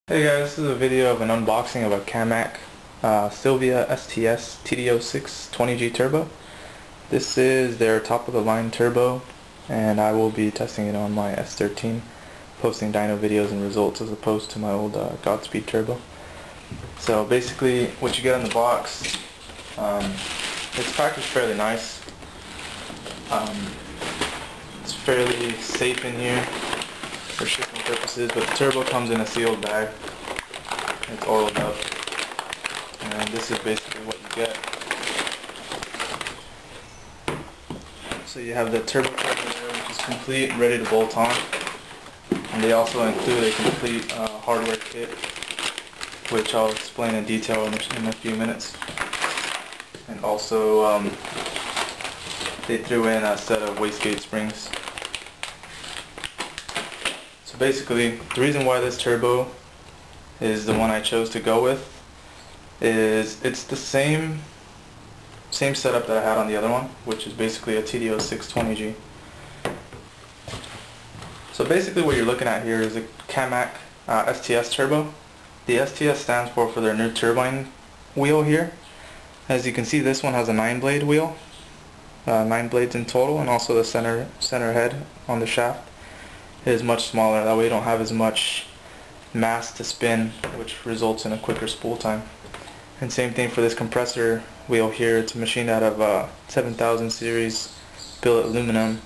Hey guys, this is a video of an unboxing of a KAMAK STS TD06 20G turbo. This is their top of the line turbo, and I will be testing it on my S13, posting dyno videos and results as opposed to my old Godspeed turbo. So basically what you get in the box, it's packaged fairly nice. It's fairly safe in here for shipping purposes, but the turbo comes in a sealed bag. It's oiled up, and this is basically what you get. So you have the turbo cover there, which is complete, ready to bolt on, and they also include a complete hardware kit, which I'll explain in detail in a few minutes. And also they threw in a set of Wastegate springs. So basically, the reason why this turbo is the one I chose to go with is it's the same setup that I had on the other one, which is basically a TD06 20G. So basically what you're looking at here is a KAMAK STS turbo. The STS stands for their new turbine wheel here. As you can see, this one has a 9-blade wheel, 9 blades in total, and also the center head on the shaft is much smaller. That way you don't have as much mass to spin, which results in a quicker spool time. And same thing for this compressor wheel here. It's machined out of 7000 series billet aluminum,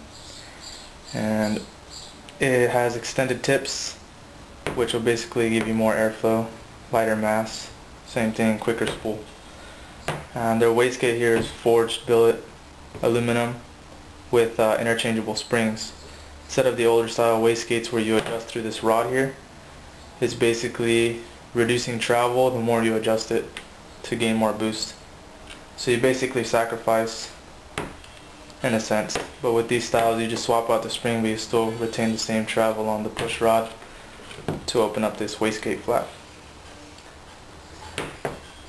and it has extended tips, which will basically give you more airflow, lighter mass, same thing, quicker spool. And their wastegate here is forged billet aluminum with interchangeable springs. Instead of the older style wastegates where you adjust through this rod here, it's basically reducing travel the more you adjust it to gain more boost. So you basically sacrifice in a sense, but with these styles you just swap out the spring but you still retain the same travel on the push rod to open up this wastegate flap.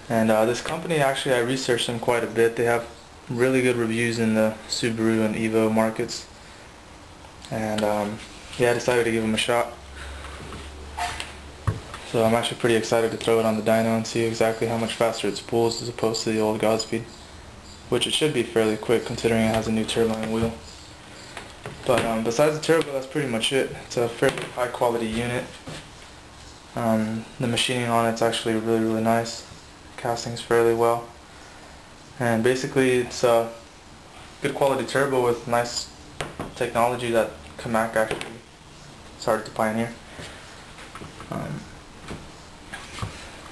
And this company, actually I researched them quite a bit. They have really good reviews in the Subaru and Evo markets, and yeah, I decided to give them a shot. So I'm actually pretty excited to throw it on the dyno and see exactly how much faster it spools as opposed to the old Godspeed, which it should be fairly quick considering it has a new turbine wheel. But besides the turbo, that's pretty much it. It's a fairly high quality unit. The machining on it's actually really nice. Castings fairly well, and basically it's a good quality turbo with nice technology that KAMAK actually started to pioneer.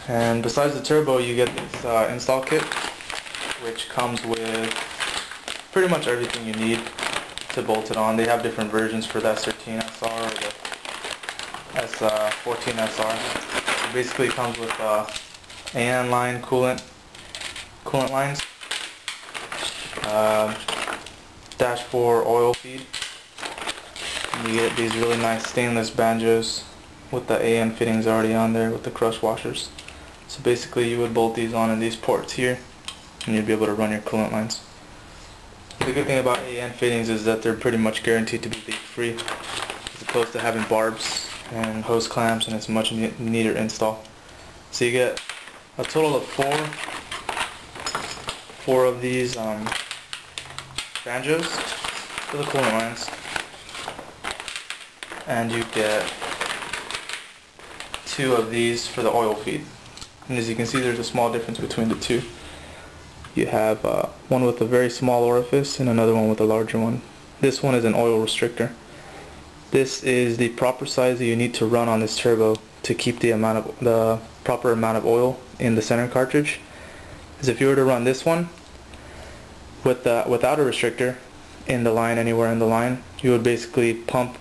And besides the turbo, you get this install kit, which comes with pretty much everything you need to bolt it on. They have different versions for the S13 SR or the S14 SR. It basically comes with AN line coolant lines, dash 4 oil feed, and you get these really nice stainless banjos with the AN fittings already on there with the crush washers. So basically you would bolt these on in these ports here and you'd be able to run your coolant lines. The good thing about AN fittings is that they're pretty much guaranteed to be leak free as opposed to having barbs and hose clamps, and it's a much neater install. So you get a total of four of these banjos for the coolant lines, and you get 2 of these for the oil feed. And as you can see, there's a small difference between the two. You have one with a very small orifice and another one with a larger one. This one is an oil restrictor. This is the proper size that you need to run on this turbo to keep the proper amount of oil in the center cartridge. Because if you were to run this one without a restrictor in the line, anywhere in the line, you would basically pump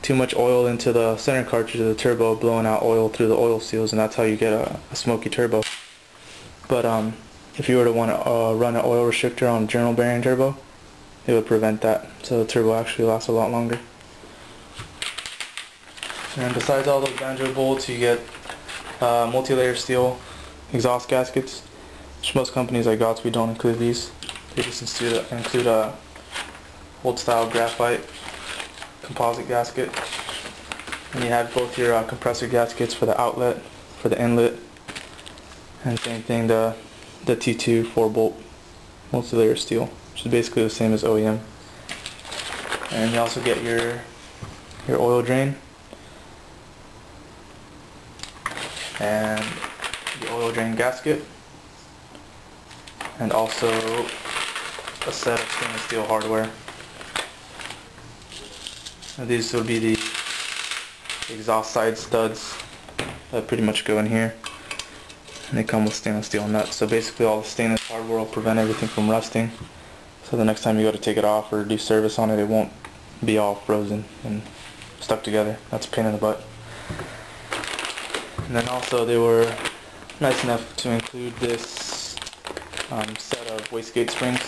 too much oil into the center cartridge of the turbo, blowing out oil through the oil seals, and that's how you get a smoky turbo. But if you were to want to run an oil restrictor on a journal bearing turbo, it would prevent that, so the turbo actually lasts a lot longer. And besides all those banjo bolts, you get multi-layer steel exhaust gaskets, which most companies like Godspeed don't include these. They just include old style graphite composite gasket. And you have both your compressor gaskets for the outlet, for the inlet, and same thing, the T2 4-bolt multi-layer steel, which is basically the same as OEM. And you also get your oil drain and the oil drain gasket, and also a set of stainless steel hardware. And these would be the exhaust side studs that pretty much go in here, and they come with stainless steel nuts. So basically all the stainless hardware will prevent everything from rusting, so the next time you go to take it off or do service on it, it won't be all frozen and stuck together. That's a pain in the butt. And then also they were nice enough to include this set of wastegate springs,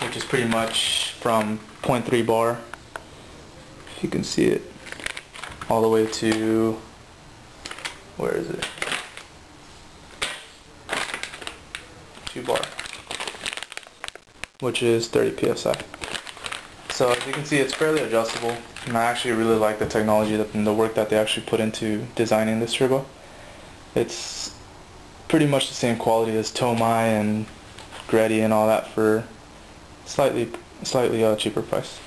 which is pretty much from 0.3 bar, if you can see it, all the way to, where is it, 2 bar, which is 30 psi. So as you can see, it's fairly adjustable, and I actually really like the technology and the work that they actually put into designing this turbo. It's pretty much the same quality as Tomai and Greddy and all that for slightly cheaper price.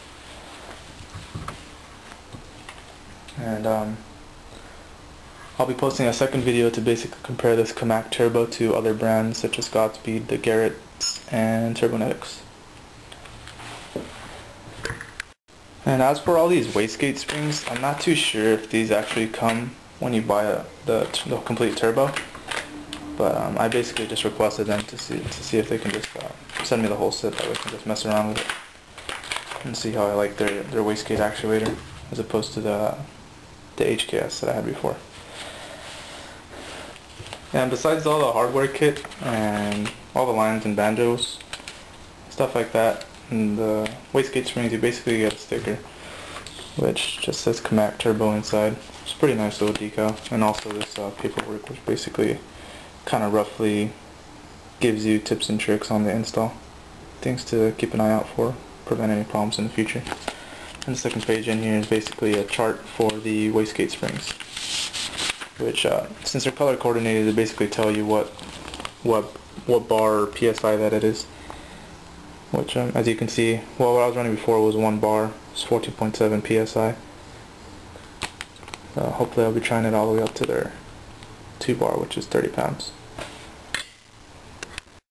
And I'll be posting a second video to basically compare this KAMAK turbo to other brands such as Godspeed, the Gaskets, and Turbonetics. And as for all these wastegate springs, I'm not too sure if these actually come when you buy the complete turbo, but I basically just requested them to see if they can just send me the whole set, that way I can just mess around with it and see how I like their wastegate actuator as opposed to the HKS that I had before. And besides all the hardware kit and all the lines and banjos, stuff like that, and the wastegate springs, you basically get a sticker which just says KAMAK Turbo inside. It's a pretty nice little decal, and also this paperwork, which basically kind of roughly gives you tips and tricks on the install, things to keep an eye out for, prevent any problems in the future. And the second page in here is basically a chart for the wastegate springs, which since they're color coordinated, they basically tell you what bar or PSI that it is. Which as you can see, well, what I was running before was 1 bar, it's 14.7 PSI. Hopefully I'll be trying it all the way up to their 2 bar, which is 30 pounds.